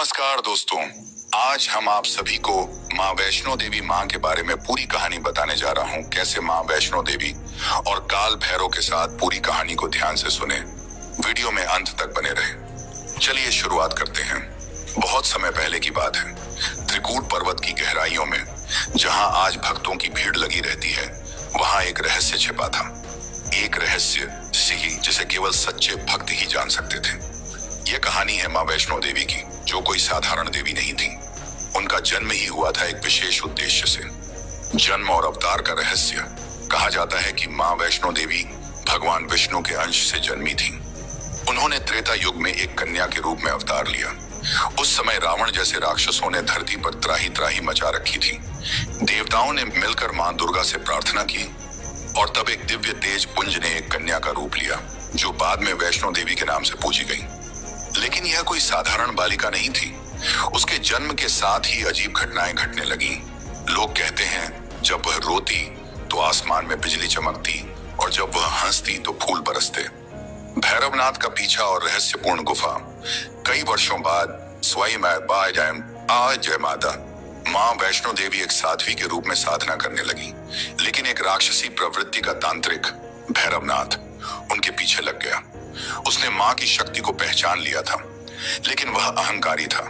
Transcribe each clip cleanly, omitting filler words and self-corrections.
नमस्कार दोस्तों, आज हम आप सभी को माँ वैष्णो देवी माँ के बारे में पूरी कहानी बताने जा रहा हूँ। कैसे माँ वैष्णो देवी और काल भैरव के साथ पूरी कहानी को ध्यान से सुने, वीडियो में अंत तक बने रहे। चलिए शुरुआत करते हैं। बहुत समय पहले की बात है, त्रिकूट पर्वत की गहराइयों में जहाँ आज भक्तों की भीड़ लगी रहती है, वहाँ एक रहस्य छिपा था। एक रहस्य जिसे केवल सच्चे भक्त ही जान सकते थे। यह कहानी है माँ वैष्णो देवी की, जो कोई साधारण देवी नहीं थी। उनका जन्म ही हुआ था एक विशेष उद्देश्य से। जन्म और अवतार का रहस्य। कहा जाता है कि माँ वैष्णो देवी भगवान विष्णु के अंश से जन्मी थी। उन्होंने त्रेता युग में एक कन्या के रूप में अवतार लिया। उस समय रावण जैसे राक्षसों ने धरती पर त्राही त्राही मचा रखी थी। देवताओं ने मिलकर माँ दुर्गा से प्रार्थना की और तब एक दिव्य तेज पुंज ने एक कन्या का रूप लिया, जो बाद में वैष्णो देवी के नाम से पूजी गई। लेकिन यह कोई साधारण बालिका नहीं थी। उसके जन्म के साथ ही अजीब घटनाएं घटने लगी। लोग कहते हैं, जब वह रोती तो आसमान में बिजली चमकती और जब वह हंसती तो फूल बरसते। भैरवनाथ का पीछा और रहस्यपूर्ण गुफा। कई वर्षों बाद जय माता माँ वैष्णो देवी एक साध्वी के रूप में साधना करने लगी। लेकिन एक राक्षसी प्रवृत्ति का तांत्रिक भैरवनाथ उनके पीछे लग गया। उसने माँ की शक्ति को पहचान लिया था, लेकिन वह अहंकारी था।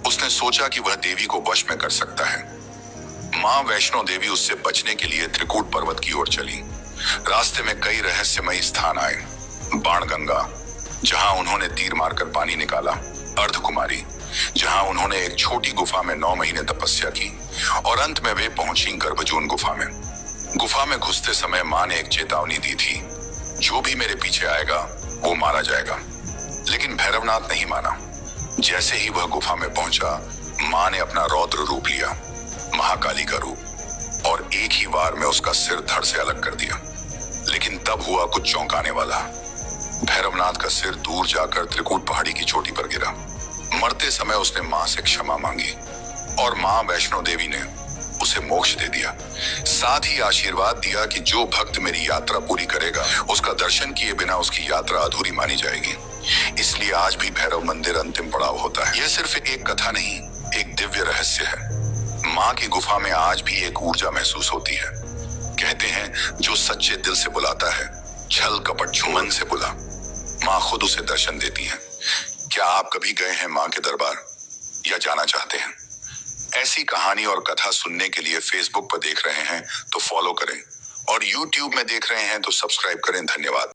उसने सोचा कि वह देवी को वश में कर सकता है। माँ वैष्णो देवी उससे बचने के लिए त्रिकूट पर्वत की ओर चली। रास्ते में कई रहस्यमयी स्थान आए। बाणगंगा, जहां उन्होंने तीर मारकर पानी निकाला। अर्धकुमारी, जहां उन्होंने एक छोटी गुफा में 9 महीने तपस्या की। और अंत में वे पहुंची गर्भजून गुफा में। गुफा में घुसते समय माँ ने एक चेतावनी दी थी, जो भी मेरे पीछे आएगा वो मारा जाएगा। लेकिन भैरवनाथ नहीं माना। जैसे ही वह गुफा में पहुंचा, माँ ने अपना रौद्र रूप लिया, महाकाली का रूप, और एक ही वार में उसका सिर धड़ से अलग कर दिया। लेकिन तब हुआ कुछ चौंकाने वाला। भैरवनाथ का सिर दूर जाकर त्रिकूट पहाड़ी की चोटी पर गिरा। मरते समय उसने माँ से क्षमा मांगी और माँ वैष्णो देवी ने उसे मोक्ष दे दिया। साथ ही आशीर्वाद दिया कि जो भक्त मेरी यात्रा पूरी करेगा, उसका दर्शन किए बिना उसकी यात्रा अधूरी मानी जाएगी। इसलिए आज भी भैरव मंदिर अंतिम पड़ाव होता है। यह सिर्फ एक कथा नहीं, एक दिव्य रहस्य है। माँ की गुफा में आज भी एक ऊर्जा महसूस होती है। कहते हैं, जो सच्चे दिल से बुलाता है, छल कपट छुमन से बुला, माँ खुद उसे दर्शन देती है। क्या आप कभी गए हैं माँ के दरबार या जाना चाहते हैं? ऐसी कहानी और कथा सुनने के लिए फेसबुक पर देख रहे हैं तो फॉलो करें, और यूट्यूब में देख रहे हैं तो सब्सक्राइब करें। धन्यवाद।